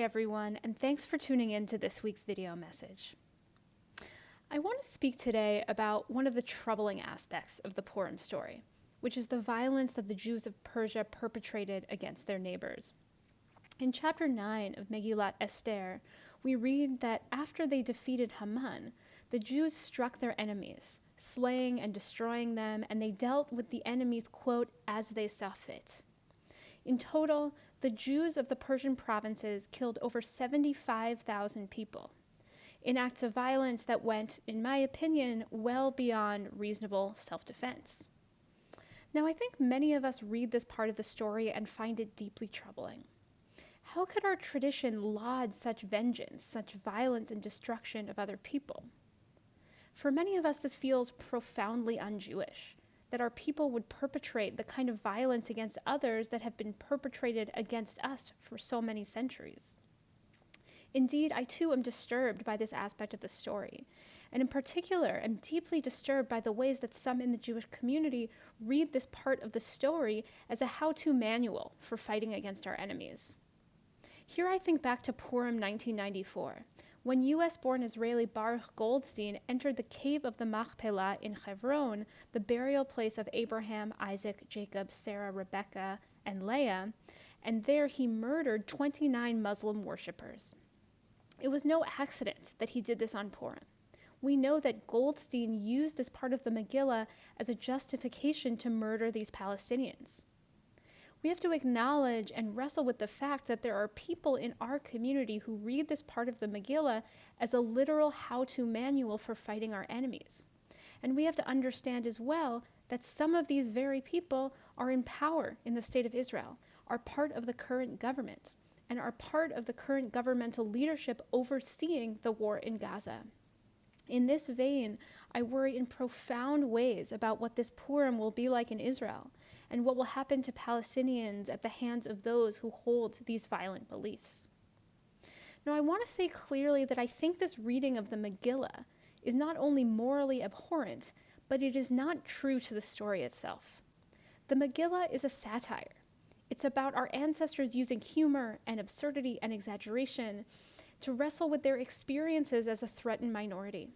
everyone, and thanks for tuning in to this week's video message. I want to speak today about one of the troubling aspects of the Purim story, which is the violence that the Jews of Persia perpetrated against their neighbors. In chapter 9 of Megillat Esther, we read that after they defeated Haman, the Jews struck their enemies, slaying and destroying them, and they dealt with the enemies, quote, as they saw fit. In total, the Jews of the Persian provinces killed over 75,000 people, in acts of violence that went, in my opinion, well beyond reasonable self-defense. Now, I think many of us read this part of the story and find it deeply troubling. How could our tradition laud such vengeance, such violence and destruction of other people? For many of us, this feels profoundly un-Jewish, that our people would perpetrate the kind of violence against others that have been perpetrated against us for so many centuries. Indeed, I too am disturbed by this aspect of the story, and in particular, am deeply disturbed by the ways that some in the Jewish community read this part of the story as a how-to manual for fighting against our enemies. Here I think back to Purim 1994, when U.S.-born Israeli Baruch Goldstein entered the cave of the Machpelah in Hebron, the burial place of Abraham, Isaac, Jacob, Sarah, Rebecca, and Leah, and there he murdered 29 Muslim worshippers. It was no accident that he did this on Purim. We know that Goldstein used this part of the Megillah as a justification to murder these Palestinians. We have to acknowledge and wrestle with the fact that there are people in our community who read this part of the Megillah as a literal how-to manual for fighting our enemies. And we have to understand as well that some of these very people are in power in the state of Israel, are part of the current government, and are part of the current governmental leadership overseeing the war in Gaza. In this vein, I worry in profound ways about what this Purim will be like in Israel, and what will happen to Palestinians at the hands of those who hold these violent beliefs. Now, I want to say clearly that I think this reading of the Megillah is not only morally abhorrent, but it is not true to the story itself. The Megillah is a satire. It's about our ancestors using humor and absurdity and exaggeration to wrestle with their experiences as a threatened minority.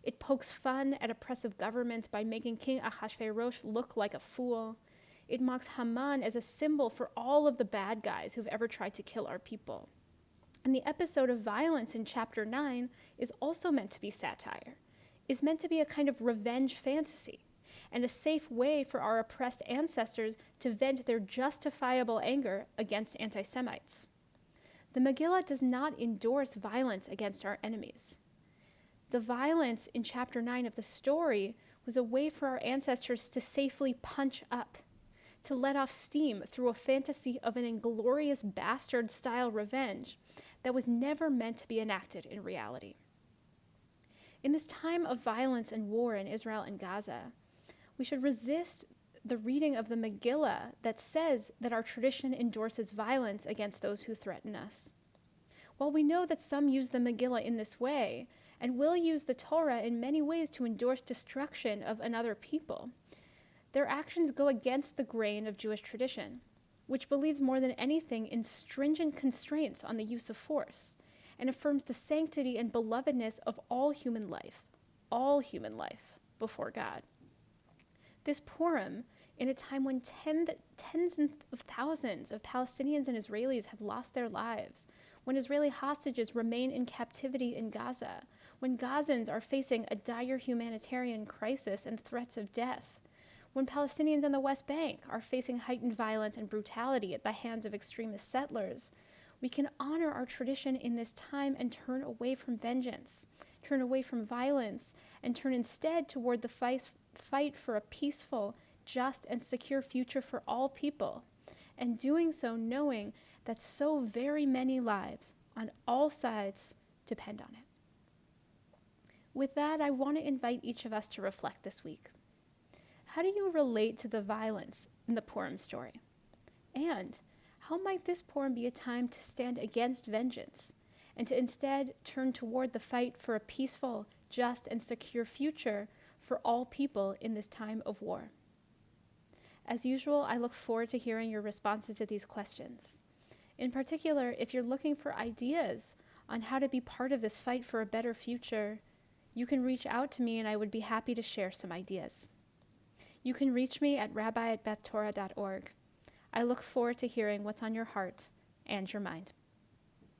It pokes fun at oppressive governments by making King Ahasuerus look like a fool. It mocks Haman as a symbol for all of the bad guys who've ever tried to kill our people. And the episode of violence in chapter 9 is also meant to be satire, is meant to be a kind of revenge fantasy, and a safe way for our oppressed ancestors to vent their justifiable anger against anti-Semites. The Megillah does not endorse violence against our enemies. The violence in chapter 9 of the story was a way for our ancestors to safely punch up, to let off steam through a fantasy of an inglorious bastard-style revenge that was never meant to be enacted in reality. In this time of violence and war in Israel and Gaza, we should resist the reading of the Megillah that says that our tradition endorses violence against those who threaten us. While we know that some use the Megillah in this way, and will use the Torah in many ways to endorse destruction of another people, their actions go against the grain of Jewish tradition, which believes more than anything in stringent constraints on the use of force, and affirms the sanctity and belovedness of all human life before God. This Purim, in a time when tens of thousands of Palestinians and Israelis have lost their lives, when Israeli hostages remain in captivity in Gaza, when Gazans are facing a dire humanitarian crisis and threats of death, when Palestinians on the West Bank are facing heightened violence and brutality at the hands of extremist settlers, we can honor our tradition in this time and turn away from vengeance, turn away from violence, and turn instead toward the fight for a peaceful, just, and secure future for all people, and doing so knowing that so very many lives on all sides depend on it. With that, I want to invite each of us to reflect this week. How do you relate to the violence in the Purim story? And how might this Purim be a time to stand against vengeance and to instead turn toward the fight for a peaceful, just, and secure future for all people in this time of war? As usual, I look forward to hearing your responses to these questions. In particular, if you're looking for ideas on how to be part of this fight for a better future, you can reach out to me and I would be happy to share some ideas. You can reach me at rabbi@bethtorah.org. I look forward to hearing what's on your heart and your mind.